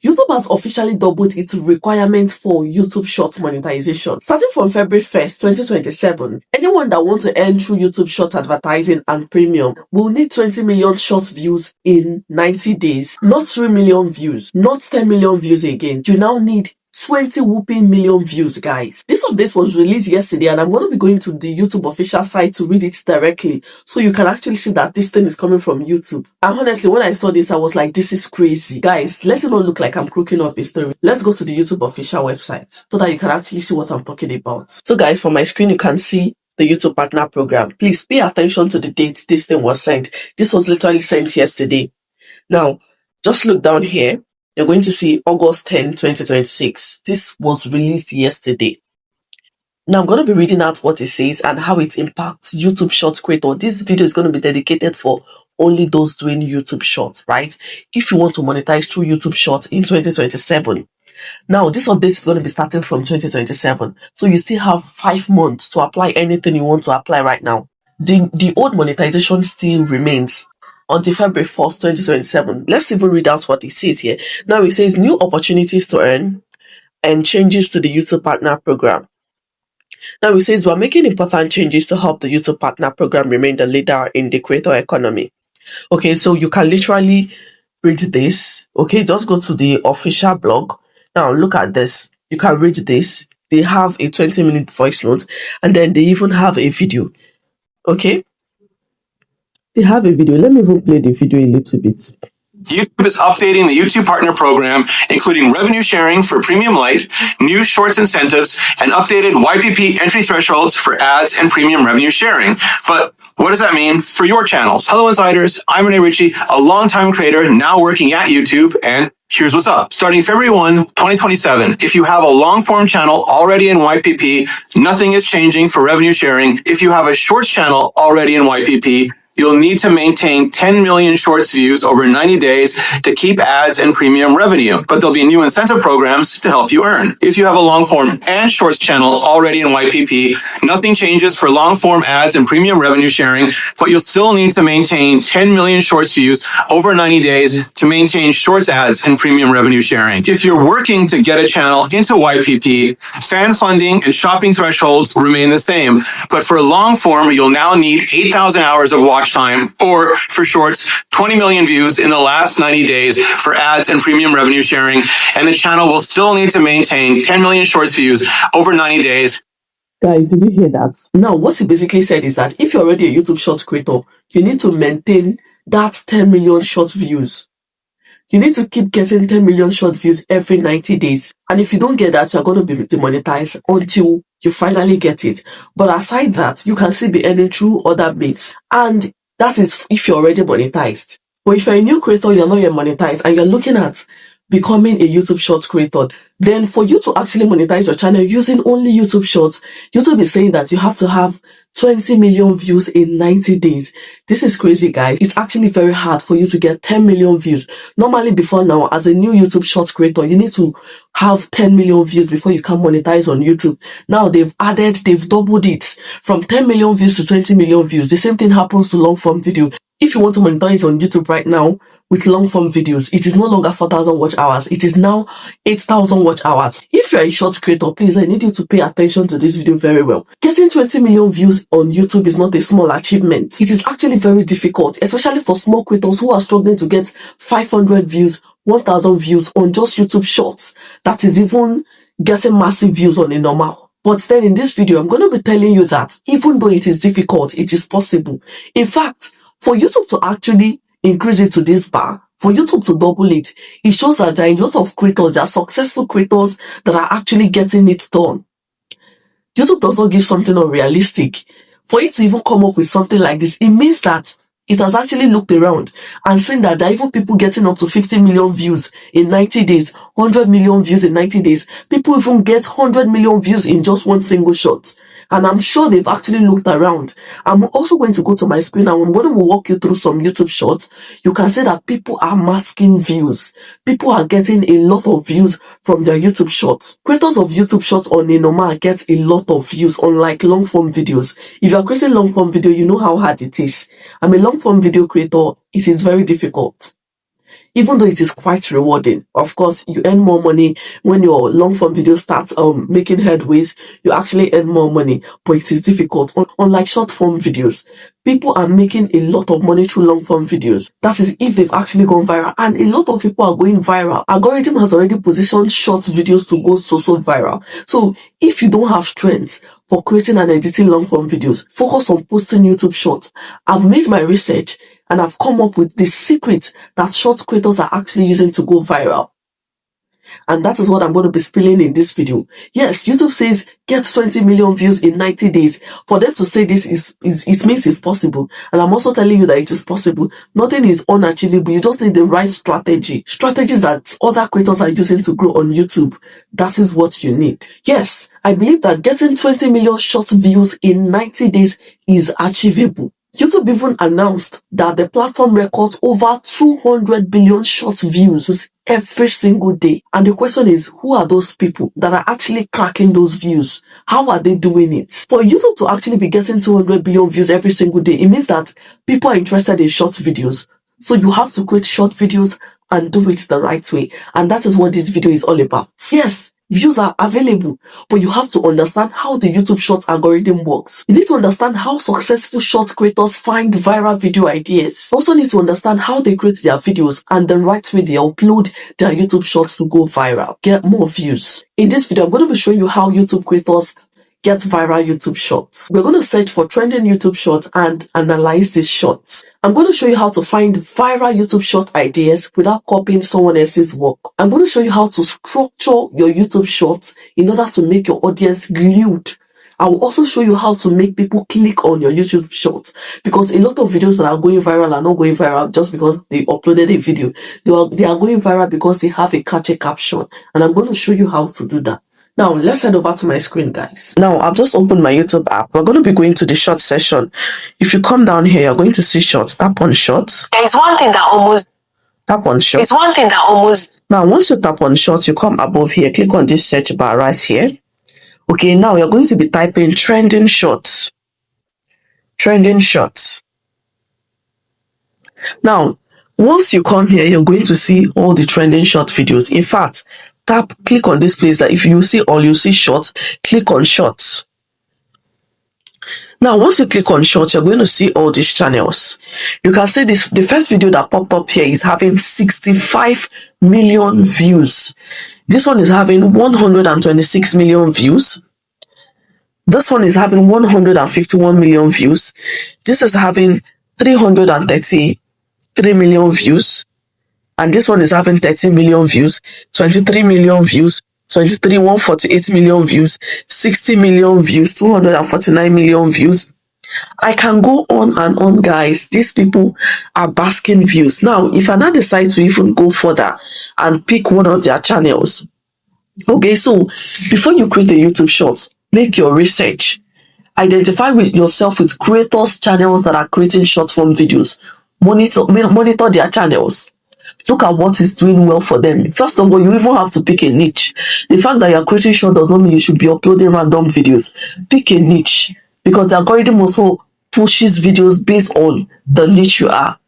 YouTube has officially doubled its requirement for YouTube Short monetization. Starting from February 1st, 2027, anyone that wants to earn through YouTube Short advertising and premium will need 20 million short views in 90 days. Not 3 million views, not 10 million views again. You now need 20 whooping million views, guys. This update was released yesterday, and I'm going to be going to the YouTube official site to read it directly so you can actually see that this thing is coming from YouTube. And honestly, when I saw this, I was like, this is crazy. Guys, let's not look like I'm crooking up a story. Let's go to the YouTube official website so that you can actually see what I'm talking about. So guys, from my screen, you can see the YouTube Partner Program. Please pay attention to the date this thing was sent. This was literally sent yesterday. Now, just look down here. You're going to see August 10, 2026. This was released yesterday. Now I'm going to be reading out what it says and how it impacts YouTube Short creator. This video is going to be dedicated for only those doing YouTube Short, right? If you want to monetize through YouTube Short in 2027. Now, this update is going to be starting from 2027. So you still have 5 months to apply anything you want to apply right now. The old monetization still remains until February 1st, 2027. Let's even read out what it says here. Now it says new opportunities to earn and changes to the YouTube Partner Program. Now it says we're making important changes to help the YouTube Partner Program remain the leader in the creator economy. Okay, so you can literally read this. Okay, just go to the official blog. Now look at this. You can read this. They have a 20-minute voice note, and then they even have a video. Okay. They have a video. Let me even play the video a little bit. YouTube is updating the YouTube Partner Program, including revenue sharing for Premium Lite, new Shorts incentives, and updated YPP entry thresholds for ads and premium revenue sharing. But what does that mean for your channels? Hello, Insiders. I'm Renee Ritchie, a longtime creator now working at YouTube, and here's what's up. Starting February 1, 2027, if you have a long-form channel already in YPP, nothing is changing for revenue sharing. If you have a Shorts channel already in YPP, you'll need to maintain 10 million Shorts views over 90 days to keep ads and premium revenue, but there'll be new incentive programs to help you earn. If you have a long-form and Shorts channel already in YPP, nothing changes for long-form ads and premium revenue sharing, but you'll still need to maintain 10 million Shorts views over 90 days to maintain Shorts ads and premium revenue sharing. If you're working to get a channel into YPP, fan funding and shopping thresholds remain the same, but for long-form, you'll now need 8,000 hours of watch time, or for Shorts, 20 million views in the last 90 days for ads and premium revenue sharing, and the channel will still need to maintain 10 million Shorts views over 90 days. Guys, did you hear that? Now, what he basically said is that if you're already a YouTube Short creator, you need to maintain that 10 million short views. You need to keep getting 10 million short views every 90 days. And if you don't get that, you're going to be demonetized until you finally get it. But aside that, you can still be earning through other means. And that is if you're already monetized. But if you're a new creator, you're not yet monetized, and you're looking at becoming a YouTube Short creator, then for you to actually monetize your channel using only YouTube Shorts, YouTube is saying that you have to have 20 million views in 90 days. This is crazy, guys. It's actually very hard for you to get 10 million views. Normally, before now, as a new YouTube Short creator, you need to have 10 million views before you can monetize on YouTube. Now, they've doubled it from 10 million views to 20 million views. The same thing happens to long form video. If you want to monetize on YouTube right now with long form videos, it is no longer 4,000 watch hours. It is now 8,000 watch hours. If you're a short creator, please, I need you to pay attention to this video very well. Getting 20 million views on YouTube is not a small achievement. It is actually very difficult, especially for small creators who are struggling to get 500 views, 1,000 views on just YouTube Shorts. That is even getting massive views on a normal. But then in this video, I'm going to be telling you that even though it is difficult, it is possible. In fact, for YouTube to actually increase it to this bar, for YouTube to double it, it shows that there are a lot of creators, there are successful creators that are actually getting it done. YouTube does not give something unrealistic. For it to even come up with something like this, it means that it has actually looked around and seen that there are even people getting up to 50 million views in 90 days, 100 million views in 90 days. People even get 100 million views in just one single shot. And I'm sure they've actually looked around. I'm also going to go to my screen and I'm going to walk you through some YouTube Shorts. You can see that people are masking views. People are getting a lot of views from their YouTube Shorts. Creators of YouTube Shorts on a normal get a lot of views, unlike long form videos. If you're creating long form video, you know how hard it is. I'm a long form video creator. It is very difficult. even though it is quite rewarding. Of course, you earn more money when your long form video starts making headways. You actually earn more money, but it is difficult. Unlike short form videos, people are making a lot of money through long form videos. That is if they've actually gone viral, and a lot of people are going viral. Algorithm has already positioned short videos to go so viral. So if you don't have strength for creating and editing long form videos, focus on posting YouTube shorts. I've made my research and I've come up with the secret that short creators are actually using to go viral. And that is what I'm going to be spilling in this video. Yes, YouTube says get 20 million views in 90 days. For them to say this it means it's possible. And I'm also telling you that it is possible. Nothing is unachievable. You just need the right strategy. Strategies that other creators are using to grow on YouTube. That is what you need. Yes, I believe that getting 20 million short views in 90 days is achievable. YouTube even announced that the platform records over 200 billion short views every single day. And the question is, who are those people that are actually cracking those views? How are they doing it? For YouTube to actually be getting 200 billion views every single day, it means that people are interested in short videos. So you have to create short videos and do it the right way. And that is what this video is all about. Yes, views are available, but you have to understand how the YouTube Shorts algorithm works. You need to understand how successful short creators find viral video ideas. You also need to understand how they create their videos and the right way they upload their YouTube Shorts to go viral, get more views. In this video, I'm going to be showing you how YouTube creators get viral YouTube shorts. We're going to search for trending YouTube shorts and analyze these shorts. I'm going to show you how to find viral YouTube short ideas without copying someone else's work. I'm going to show you how to structure your YouTube shorts in order to make your audience glued. I will also show you how to make people click on your YouTube shorts, because a lot of videos that are going viral are not going viral just because they uploaded a video. They are going viral because they have a catchy caption, and I'm going to show you how to do that. Now, let's head over to my screen, guys. Now, I've just opened my YouTube app. We're going to be going to the short session. If you come down here, you're going to see shorts. Tap on shorts. There's one thing that almost... Tap on shorts. There's one thing that almost... Now, once you tap on shorts, you come above here. Click on this search bar right here. Okay, now you're going to be typing trending shorts. Trending shorts. Now, once you come here, you're going to see all the trending short videos. In fact, click on this place that if you see all, you see shorts, click on shorts. Now, once you click on shorts, you're going to see all these channels. You can see this, the first video that popped up here is having 65 million views. This one is having 126 million views. This one is having 151 million views. This is having 333 million views. And this one is having 13 million views, 23 million views, 148 million views, 60 million views, 249 million views. I can go on and on, guys. These people are basking views. Now, if I now decide to even go further and pick one of their channels, okay, so before you create a YouTube short, make your research. Identify with yourself with creators' channels that are creating short form videos. Monitor their channels. Look at what is doing well for them. First of all, you even have to pick a niche. The fact that you're creating short does not mean you should be uploading random videos. Pick a niche, because the algorithm also pushes videos based on the niche you are.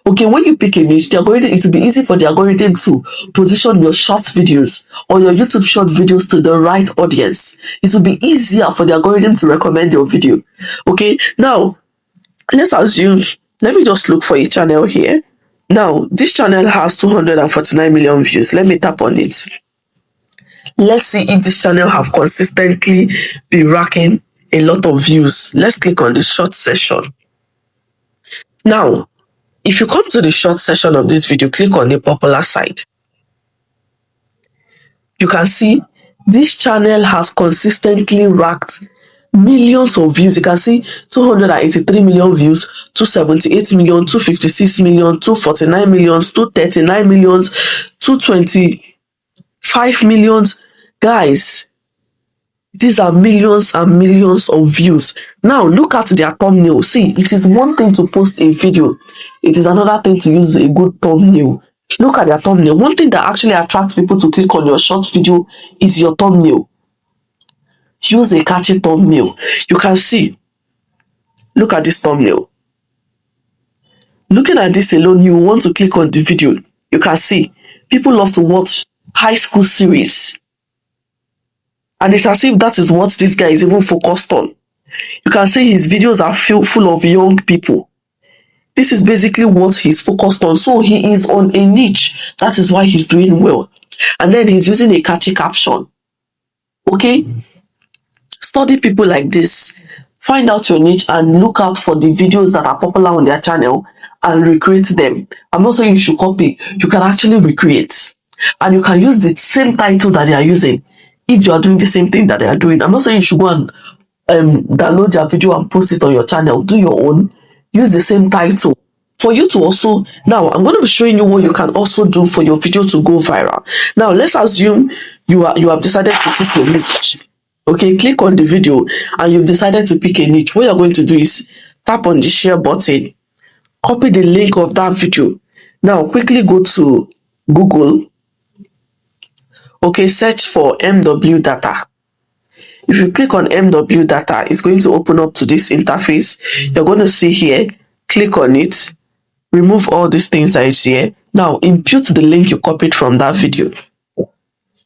Okay, when you pick a niche, the algorithm, it will be easy for the algorithm to position your short videos or your YouTube short videos to the right audience. It will be easier for the algorithm to recommend your video. Okay, now let's assume, let me just look for a channel here. Now, this channel has 249 million views. Let me tap on it. Let's see if this channel have consistently been racking a lot of views. Let's click on the short session. Now, if you come to the short session of this video, click on the popular site. You can see this channel has consistently racked millions of views. You can see 283 million views, 278 million, 256 million, 249 millions, 239 millions, 225 millions. Guys, these are millions and millions of views. Now look at their thumbnail. See, it is one thing to post a video. It is another thing to use a good thumbnail. Look at their thumbnail. One thing that actually attracts people to click on your short video is your thumbnail. Use a catchy thumbnail. You can see, look at this thumbnail. Looking at this alone, you want to click on the video. You can see people love to watch high school series. And it's as if that is what this guy is even focused on. You can see his videos are full of young people. This is basically what he's focused on. So he is on a niche. That is why he's doing well. And then he's using a catchy caption. Okay? Study people like this. Find out your niche and look out for the videos that are popular on their channel and recreate them. I'm not saying you should copy. You can actually recreate. And you can use the same title that they are using if you are doing the same thing that they are doing. I'm not saying you should go and download their video and post it on your channel. Do your own. Use the same title. For you to also, now I'm going to be showing you what you can also do for your video to go viral. Now let's assume you have decided to pick a niche. Okay, click on the video and you've decided to pick a niche. What you're going to do is tap on the share button, copy the link of that video. Now quickly go to Google. Okay, search for MW data. If you click on MW data, it's going to open up to this interface. You're going to see here, click on it, remove all these things that is here. Now impute the link you copied from that video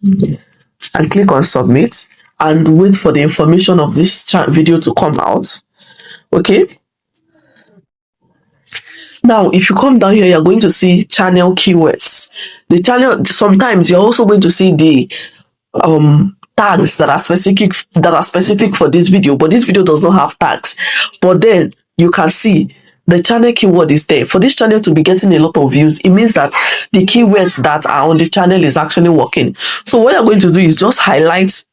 and click on submit and wait for the information of this video to come out. Okay. Now, if you come down here, you're going to see channel keywords. The channel, sometimes you're also going to see the tags that are specific for this video, but this video does not have tags. But then you can see the channel keyword is there. For this channel to be getting a lot of views, it means that the keywords that are on the channel is actually working. So what you're going to do is just highlight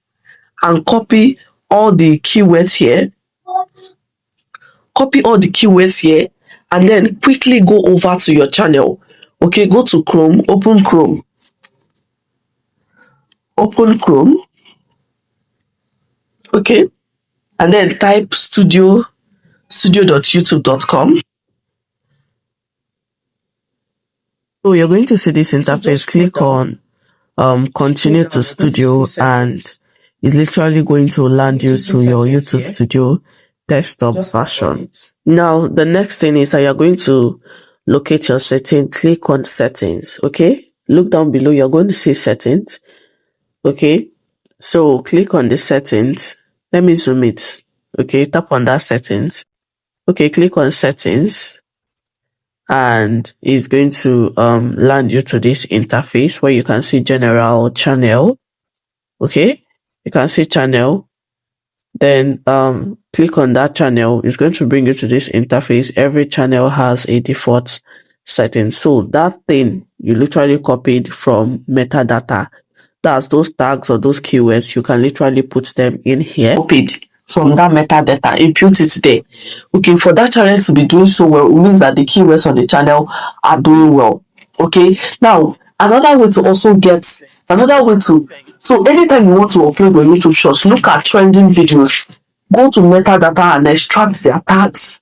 and copy all the keywords here. Copy all the keywords here and then quickly go over to your channel. Okay, go to Chrome, open Chrome. Open Chrome. Okay, and then type studio.youtube.com. So you're going to see this interface. Click on continue to studio and it's literally going to land you to your YouTube Studio desktop version. Now the next thing is that you're going to locate your setting. Click on settings. Okay, look down below, you're going to see settings. Okay, so click on the settings. Let me zoom it. Okay, tap on that settings. Okay, click on settings and it's going to land you to this interface where you can see general channel. Okay, you can see channel, then click on that channel. It's going to bring you to this interface. Every channel has a default setting, so that thing you literally copied from metadata, that's those tags or those keywords, you can literally put them in here. Copied from that metadata, impute it there. Okay, for that channel to be doing so well, it means that the keywords on the channel are doing well. Okay, now another way to so anytime you want to upload your YouTube shorts, look at trending videos, go to metadata and extract their tags.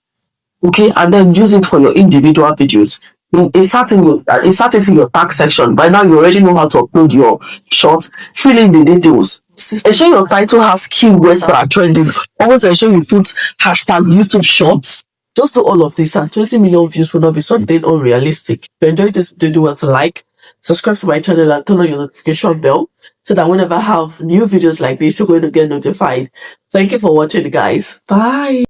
Okay, and then use it for your individual videos. Insert it in your tag section. By now you already know how to upload your shorts. Fill in the details. Ensure your title has keywords that are trending. Always ensure you put hashtag YouTube shorts. Just do all of this and 20 million views will not be something unrealistic. If you enjoyed this video, do well to like, subscribe to my channel and turn on your notification bell so that whenever I have new videos like this, you're going to get notified. Thank you for watching, guys. Bye.